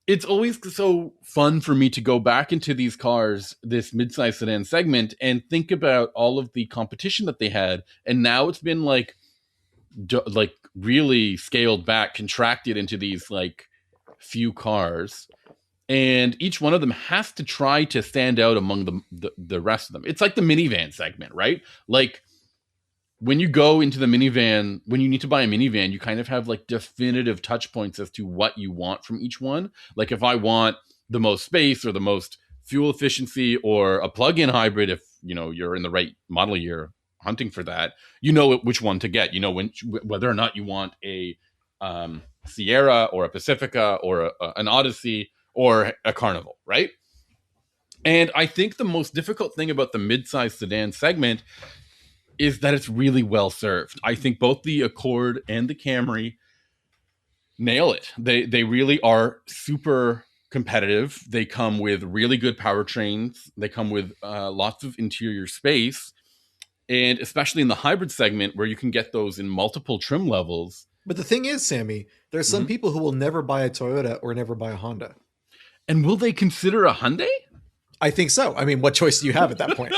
it's always so fun for me to go back into these cars, this midsize sedan segment, and think about all of the competition that they had. And now it's been like really scaled back, contracted into these like few cars. And each one of them has to try to stand out among the rest of them. It's like the minivan segment, right? Like when you go into the minivan, when you need to buy a minivan, you kind of have like definitive touch points as to what you want from each one. Like if I want the most space or the most fuel efficiency or a plug-in hybrid, if you know you're in the right model year hunting for that, you know which one to get. You know whether or not you want a Sierra or a Pacifica or an Odyssey or a Carnival, right? And I think the most difficult thing about the mid-size sedan segment is that it's really well served. I think both the Accord and the Camry nail it. They really are super competitive. They come with really good powertrains. They come with lots of interior space. And especially in the hybrid segment where you can get those in multiple trim levels. But the thing is, Sammy, there's some people who will never buy a Toyota or never buy a Honda. And will they consider a Hyundai? I think so. I mean, what choice do you have at that point?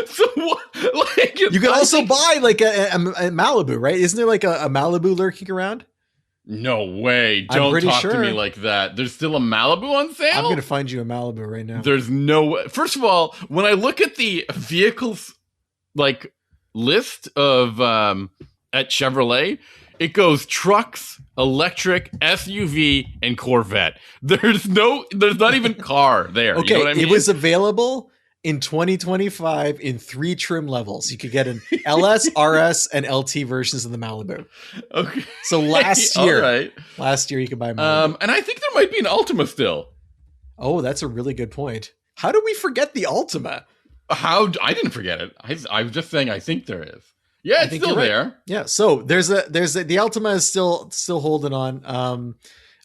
So what? Like, you can also buy like a Malibu, right? Isn't there like a Malibu lurking around? No way. Don't talk to me like that. There's still a Malibu on sale? I'm going to find you a Malibu right now. There's no way. First of all, when I look at the vehicles like list of at Chevrolet, it goes trucks, electric, SUV, and Corvette. There's not even car there. Okay, you know what I mean? It was available in 2025 in 3 trim levels. You could get an LS, RS, and LT versions of the Malibu. Okay. So last year you could buy a Malibu. And I think there might be an Altima still. Oh, that's a really good point. How do we forget the Altima? I didn't forget it. I was just saying I think there is. Yeah, it's still there. Right. Yeah, so there's the Altima is still holding on.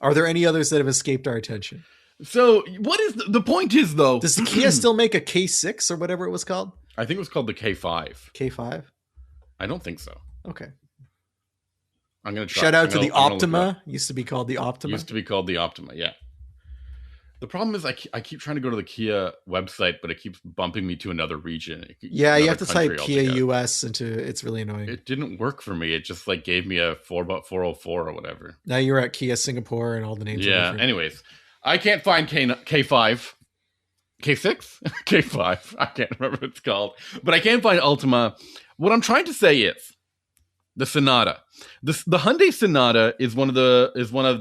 Are there any others that have escaped our attention? So what is the point is though? Does the Kia still make a K6 or whatever it was called? I think it was called the K5. K5? I don't think so. Okay. I'm gonna try. Shout out to the Optima. Used to be called the Optima. Yeah. The problem is I keep trying to go to the Kia website, but it keeps bumping me to another region. You have to type Kia US into it's really annoying. It didn't work for me. It just like gave me a 404 or whatever. Now you're at Kia Singapore and all the names. Yeah. Anyways, I can't find K5, K6, K5. I can't remember what it's called, but I can find Altima. What I'm trying to say is the Sonata. The Hyundai Sonata is one of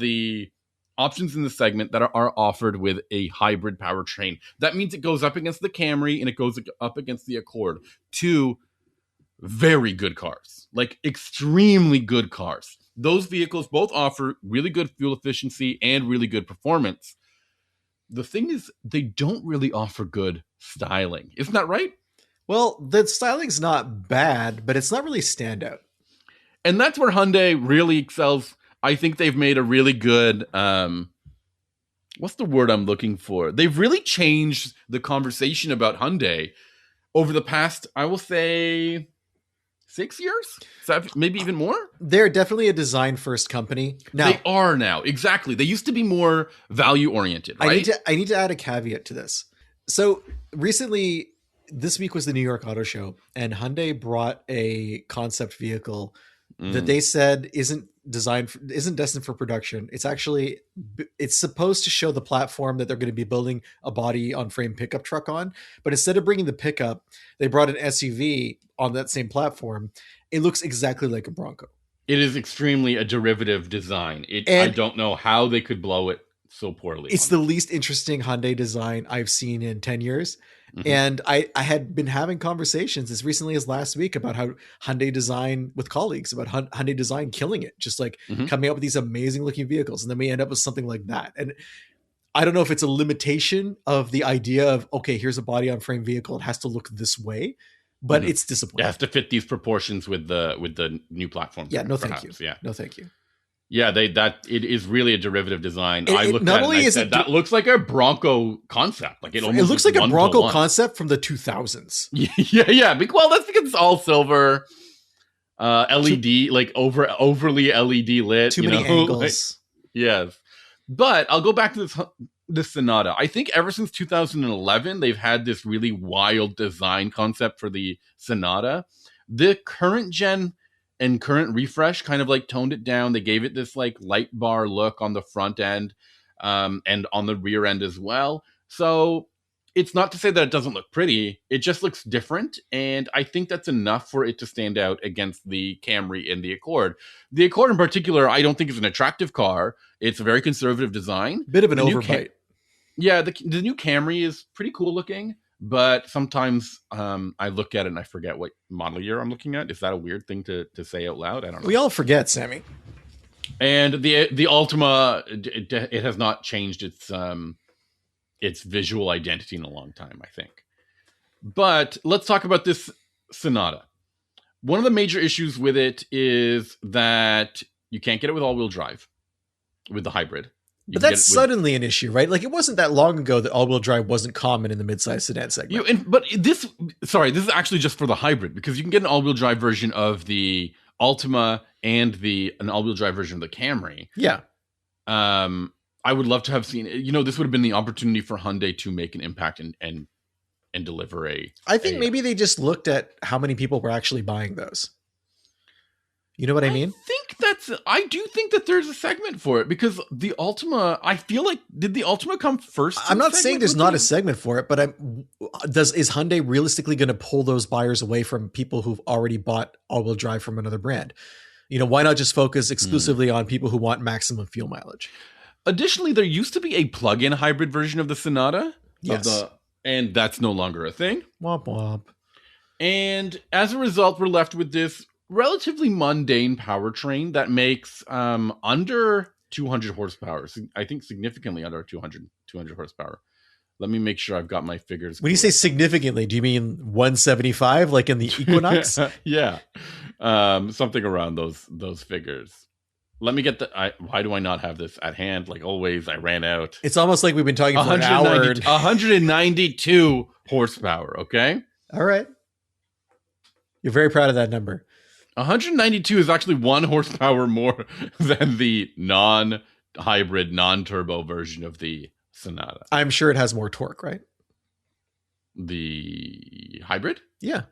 the options in the segment that are offered with a hybrid powertrain. That means it goes up against the Camry and it goes up against the Accord. 2 very good cars, like extremely good cars. Those vehicles both offer really good fuel efficiency and really good performance. The thing is, they don't really offer good styling. Isn't that right? Well, the styling's not bad, but it's not really standout. And that's where Hyundai really excels. I think they've made a really good, what's the word I'm looking for? They've really changed the conversation about Hyundai over the past, I will say, 6 years? Maybe even more? They're definitely a design-first company. Now, they are now, exactly. They used to be more value-oriented, right? I need to add a caveat to this. So recently, this week was the New York Auto Show, and Hyundai brought a concept vehicle that they said isn't destined for production. It's supposed to show the platform that they're going to be building a body on frame pickup truck on, but instead of bringing the pickup, they brought an SUV on that same platform. It looks exactly like a Bronco. It is extremely a derivative design. I don't know how they could blow it so poorly. It's the least interesting Hyundai design I've seen in 10 years. Mm-hmm. And I had been having conversations as recently as last week about how Hyundai design with colleagues, about Hyundai design killing it, just like coming up with these amazing looking vehicles. And then we end up with something like that. And I don't know if it's a limitation of the idea of, okay, here's a body on frame vehicle. It has to look this way, but it's disappointing. It has to fit these proportions with the new platform. Yeah. No, thank you. Yeah. No, thank you. Yeah, it is really a derivative design. I looked at it and I said, that looks like a Bronco concept. Like it looks like a Bronco concept from the 2000s. Yeah. Well, that's because it's all silver, LED, like overly LED lit. Too many angles. Yes. But I'll go back to this Sonata. I think ever since 2011, they've had this really wild design concept for the Sonata. The current gen and current refresh kind of like toned it down. They gave it this like light bar look on the front end and on the rear end as well. So it's not to say that it doesn't look pretty. It just looks different. And I think that's enough for it to stand out against the Camry and the Accord. The Accord in particular, I don't think is an attractive car. It's a very conservative design. Bit of an overbite. The new Camry is pretty cool looking. But sometimes I look at it and I forget what model year I'm looking at. Is that a weird thing to say out loud? I don't know. We all forget, Sammy. And the Altima, it has not changed its visual identity in a long time, I think. But let's talk about this Sonata. One of the major issues with it is that you can't get it with all-wheel drive with the hybrid. But that's suddenly an issue, right? Like, it wasn't that long ago that all-wheel drive wasn't common in the midsize sedan segment. But this is actually just for the hybrid, because you can get an all-wheel drive version of the Altima and an all-wheel drive version of the Camry. Yeah. I would love to have seen, this would have been the opportunity for Hyundai to make an impact and deliver I think maybe they just looked at how many people were actually buying those. You know what I mean? I do think that there's a segment for it, because the Altima, I feel like, did the Altima come first? I'm not saying there's not a segment for it, but is Hyundai realistically going to pull those buyers away from people who've already bought all-wheel drive from another brand? Why not just focus exclusively on people who want maximum fuel mileage? Additionally, there used to be a plug-in hybrid version of the Sonata. Yes. And that's no longer a thing. Womp womp. And as a result, we're left with this relatively mundane powertrain that makes under 200 horsepower. I think significantly under 200 horsepower. Let me make sure I've got my figures. When you say significantly, do you mean 175 like in the Equinox? Yeah. Something around those figures. Let me get why do I not have this at hand? Like always, I ran out. It's almost like we've been talking for an hour. 192 horsepower, okay? All right. You're very proud of that number. 192 is actually 1 horsepower more than the non-hybrid, non-turbo version of the Sonata. I'm sure it has more torque, right? The hybrid? Yeah,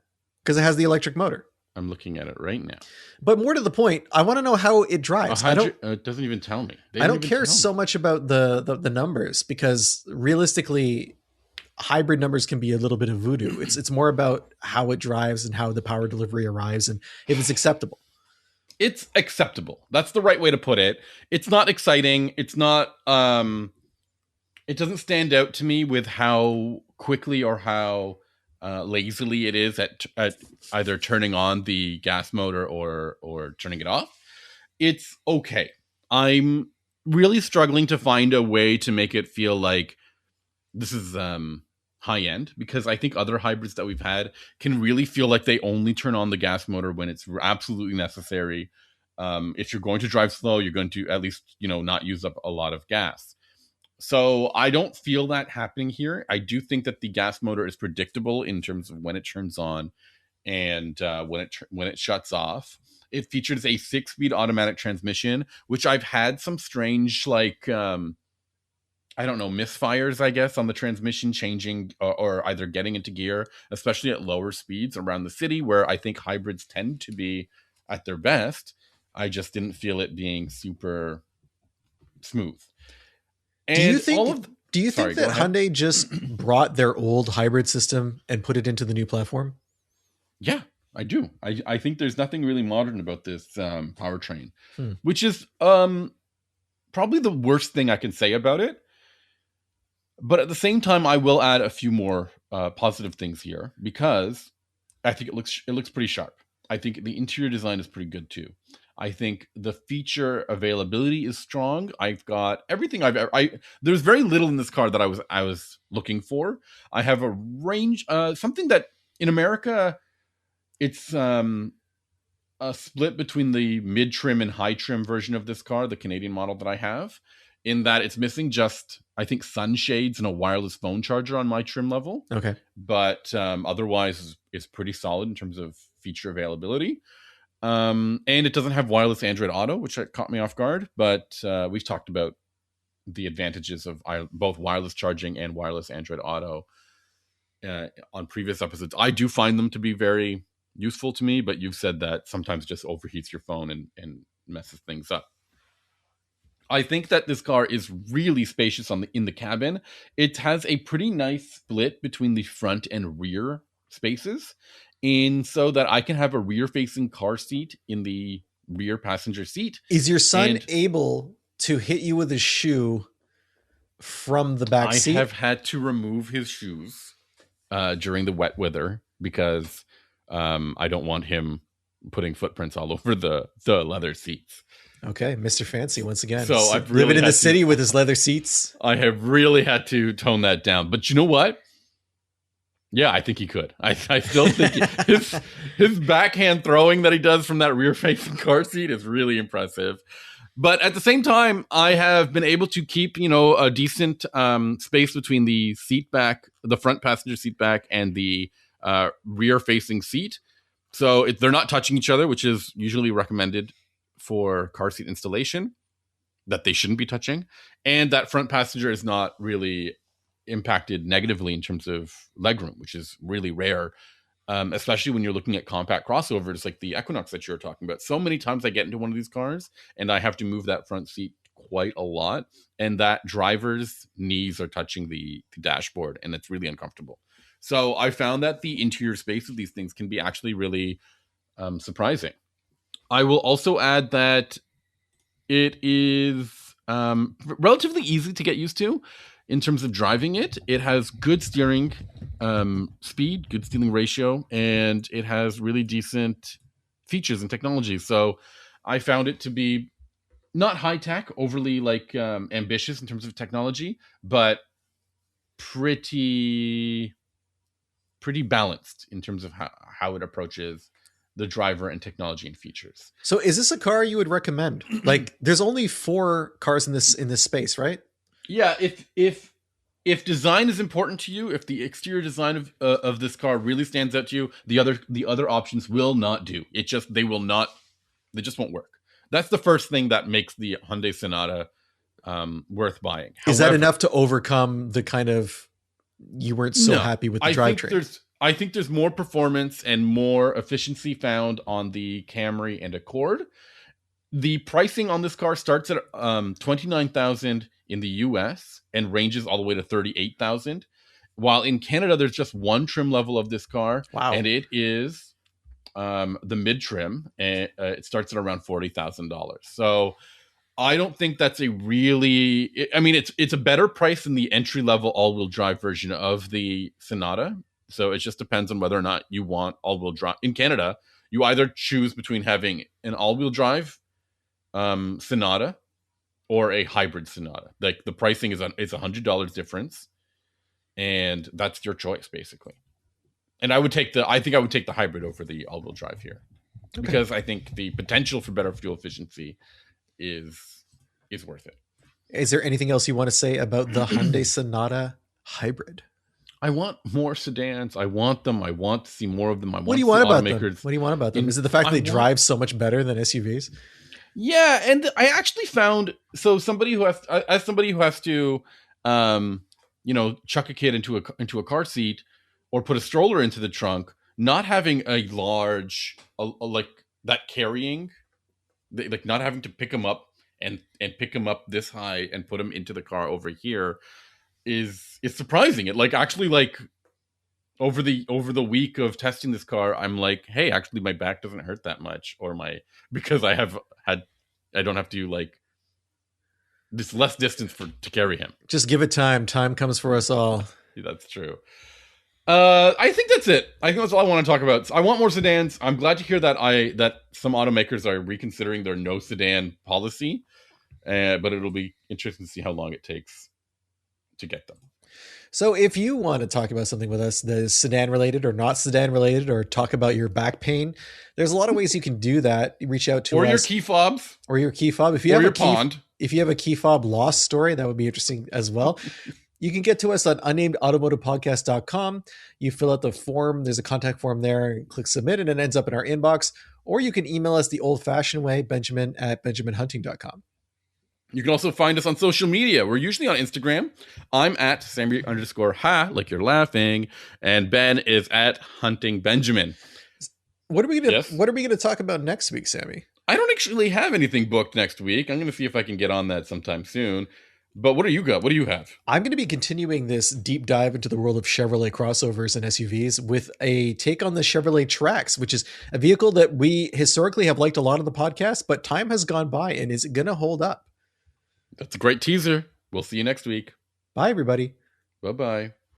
because it has the electric motor. I'm looking at it right now. But more to the point, I want to know how it drives. It doesn't even tell me. I don't care so much about the numbers, because realistically, hybrid numbers can be a little bit of voodoo. It's more about how it drives and how the power delivery arrives and if it's acceptable. It's acceptable. That's the right way to put it. It's not exciting. It's not it doesn't stand out to me with how quickly or how lazily it is at either turning on the gas motor or turning it off. It's okay. I'm really struggling to find a way to make it feel like this is high end, because I think other hybrids that we've had can really feel like they only turn on the gas motor when it's absolutely necessary. If you're going to drive slow, you're going to at least, not use up a lot of gas. So I don't feel that happening here. I do think that the gas motor is predictable in terms of when it turns on and when it shuts off. It features a 6-speed automatic transmission, which I've had some strange, misfires, I guess, on the transmission changing or either getting into gear, especially at lower speeds around the city, where I think hybrids tend to be at their best. I just didn't feel it being super smooth. And do you think that Hyundai just brought their old hybrid system and put it into the new platform? Yeah, I do. I think there's nothing really modern about this powertrain, which is probably the worst thing I can say about it. But at the same time, I will add a few more positive things here, because I think it looks pretty sharp. I think the interior design is pretty good too. I think the feature availability is strong. I've got everything there's very little in this car that I was looking for. I have a range, something that in America, it's a split between the mid trim and high trim version of this car, the Canadian model that I have, in that it's missing just, I think, sunshades and a wireless phone charger on my trim level. Okay. But otherwise it's pretty solid in terms of feature availability. And it doesn't have wireless Android Auto, which caught me off guard. But we've talked about the advantages of both wireless charging and wireless Android Auto on previous episodes. I do find them to be very useful to me, but you've said that sometimes it just overheats your phone and messes things up. I think that this car is really spacious in the cabin. It has a pretty nice split between the front and rear spaces, and so that I can have a rear-facing car seat in the rear passenger seat. Is your son able to hit you with his shoe from the back seat? I have had to remove his shoes during the wet weather because I don't want him putting footprints all over the leather seats. Okay, Mr. Fancy once again. So I've really living in the city with his leather seats. I have really had to tone that down. But you know what? Yeah, I think he could. I still think his backhand throwing that he does from that rear-facing car seat is really impressive. But at the same time, I have been able to keep, a decent space between the seat back, the front passenger seat back, and the rear facing seat. So they're not touching each other, which is usually recommended for car seat installation, that they shouldn't be touching. And that front passenger is not really impacted negatively in terms of legroom, which is really rare. Especially when you're looking at compact crossovers like the Equinox that you're talking about. So many times I get into one of these cars and I have to move that front seat quite a lot, and that driver's knees are touching the dashboard, and it's really uncomfortable. So I found that the interior space of these things can be actually really surprising. I will also add that it is relatively easy to get used to. In terms of driving it, it has good steering speed, good steering ratio, and it has really decent features and technology. So I found it to be not high tech, overly ambitious in terms of technology, but pretty balanced in terms of how it approaches the driver and technology and features. So is this a car you would recommend? Like, there's only 4 cars in this space, right? Yeah, if design is important to you, if the exterior design of this car really stands out to you, the other options will not do. They just won't work. That's the first thing that makes the Hyundai Sonata worth buying. Is that enough to overcome the kind of you weren't so happy with the drivetrain? I think there's more performance and more efficiency found on the Camry and Accord. The pricing on this car starts at $29,000 in the US and ranges all the way to $38,000. While in Canada, there's just one trim level of this car. Wow. And it is the mid trim, and it starts at around $40,000. So I don't think that's it's a better price than the entry level all-wheel drive version of the Sonata. So it just depends on whether or not you want all-wheel drive. In Canada, you either choose between having an all-wheel drive Sonata or a hybrid Sonata. Like, the pricing is $100 difference, and that's your choice basically. And I think I would take the hybrid over the all-wheel drive here, because I think the potential for better fuel efficiency is worth it. Is there anything else you want to say about the Hyundai Sonata Hybrid? I want more sedans. I want them. I want to see more of them. What do you want about them? What do you want about them? Is it the fact they drive so much better than SUVs? Yeah, and I actually found somebody who has to chuck a kid into a car seat or put a stroller into the trunk, not having a large like that carrying, like not having to pick them up and pick them up this high and put them into the car over here is surprising. It over the week of testing this car, I'm like, hey, actually my back doesn't hurt that much, because I don't have to this less distance to carry him. Just give it time. Time comes for us all. That's true. I think that's it. I think that's all I want to talk about. So I want more sedans. I'm glad to hear that some automakers are reconsidering their no sedan policy, but it'll be interesting to see how long it takes to get them. So if you want to talk about something with us that is sedan related or not sedan related, or talk about your back pain, there's a lot of ways you can do that. Reach out to us. Or your key fobs. Or your key fob. If you have a key fob loss story, that would be interesting as well. You can get to us on unnamedautomotivepodcast.com. You fill out the form. There's a contact form there, and click submit, and it ends up in our inbox. Or you can email us the old-fashioned way, benjamin@benjaminhunting.com. You can also find us on social media. We're usually on Instagram. I'm at Sami_ha, like you're laughing, and Ben is at Hunting Benjamin. What are we gonna talk about next week, Sami? I don't actually have anything booked next week. I'm gonna see if I can get on that sometime soon. But what do you got? What do you have? I'm going to be continuing this deep dive into the world of Chevrolet crossovers and SUVs with a take on the Chevrolet Trax, which is a vehicle that we historically have liked a lot on the podcast, but time has gone by, and is it going to hold up? That's a great teaser. We'll see you next week. Bye, everybody. Bye-bye.